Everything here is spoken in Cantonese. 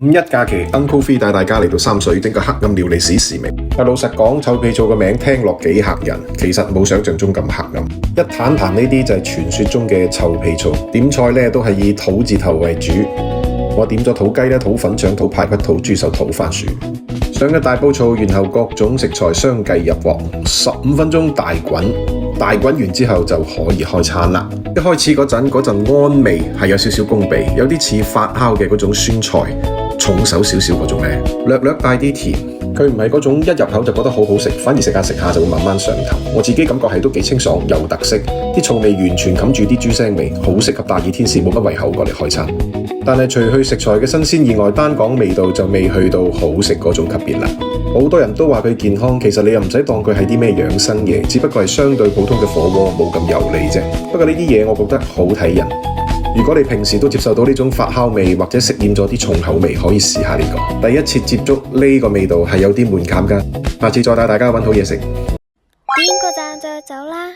五一假期 ，Uncle Phi 帶大家嚟到三水整個黑暗料理史試味。老實講，臭屁醋個名聽落幾嚇人，其實冇想象中咁黑暗。一攤攤呢啲就係傳說中嘅臭屁醋，點菜呢都係以土字頭為主。我點咗土雞、土粉腸、土排骨、土豬手、土番薯，上嘅大煲醋，然後各種食材相繼入鑊，15分鐘大滾。大滾完之後就可以開餐啦。一開始嗰陣安味係有少少攻鼻，有啲似發酵嘅嗰種酸菜，重手少少嗰種呢，略帶啲甜。佢唔係嗰種一入口就覺得好好食，反而食下就會慢慢上頭。我自己感覺係都幾清爽，有特色，啲醋味完全冚住啲豬腥味，好適合大熱天時冇乜胃口過嚟開餐。但係除去食材嘅新鮮以外，單講味道就未去到好食嗰種級別啦。好多人都話佢健康，其實你又唔使當佢係啲咩養生嘢，只不過係相對普通嘅火鍋，冇咁油膩啫。不過呢啲嘢我覺得好睇人。如果你平時都接受到呢種發酵味，或者食厭咗啲重口味，可以試下呢個。第一次接觸呢個味道係有啲門檻㗎，下次再帶大家搵好嘢食。點個讚就走啦！